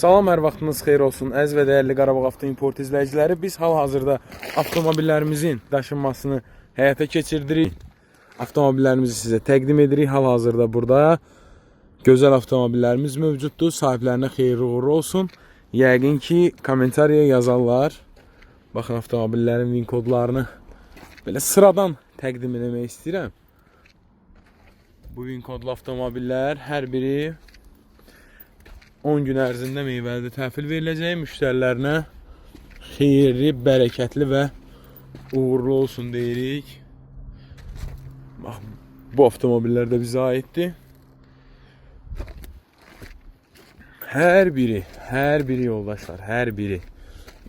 Salam, hər vaxtınız xeyir olsun. Əziz və dəyərli Qarabağ Avto İmport izləyiciləri, biz hal-hazırda avtomobillərimizin daşınmasını həyata keçirdirik. Avtomobillərimizi sizə təqdim edirik. Hal-hazırda burada gözəl avtomobillərimiz mövcuddur. Sahiblərinə xeyirli uğurlu olsun. Yəqin ki, kommentariya yazarlar. Baxın, avtomobillərin VIN kodlarını belə sıradan təqdim etmək istəyirəm. Bu VIN kodlu avtomobillər hər biri 10 gün ərzində meyvəli təhvil veriləcək. Müştərilərinə xeyirli, bərəkətli və uğurlu olsun deyirik. Bax, bu avtomobillər də bizə aiddir. Hər biri yoldaşlar, hər biri.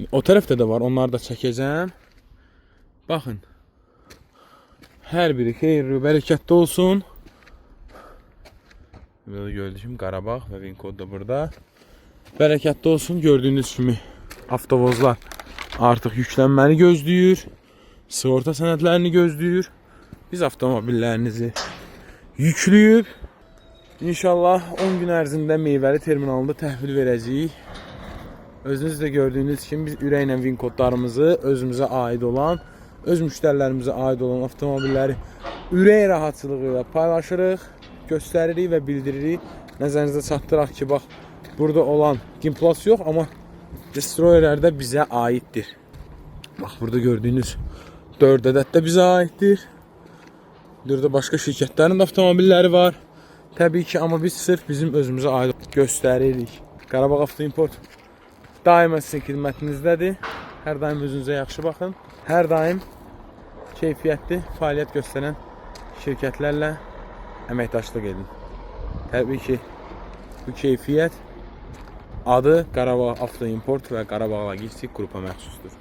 O tərəfdə də var, onları da çəkəcəm. Baxın, hər biri xeyirli, bərəkətli olsun. Burada gördüyünüz kimi Qarabağ və VIN kod da burada. Bərəkətli olsun. Gördüyünüz kimi avtovozlar artıq yüklənməni gözləyir. Sığorta sənədlərini gözləyir. Biz avtomobillərinizi yükləyib İnşallah 10 gün ərzində meyvəli terminalında təhvil verəcəyik. Özünüz də gördüyünüz kimi biz ürəklə VIN kodlarımızı özümüzə aid olan, öz müştərilərimizə aid olan avtomobilləri ürək rahatçılığı ilə paylaşırıq, göstəririk və bildiririk. Nəzərinizə çatdıraq ki, bax, burada olan Gimplas yox, amma Destroyerlər də bizə aiddir. Bax, burada gördüyünüz 4 ədəd də bizə aiddir. Burada başqa şirkətlərin avtomobilləri var. Təbii ki, amma biz sırf bizim özümüzə aid göstəririk. Qarabağ Avto İmport daima sizin xidmətinizdədir. Hər daim özünüzə yaxşı baxın. Hər daim keyfiyyətli fəaliyyət göstərən şirkətlərlə əməkdaşlıq edin. Təbii ki, bu keyfiyyət adı Qarabağ Avto İmport və Qarabağ Logistik qrupa məxsusdur.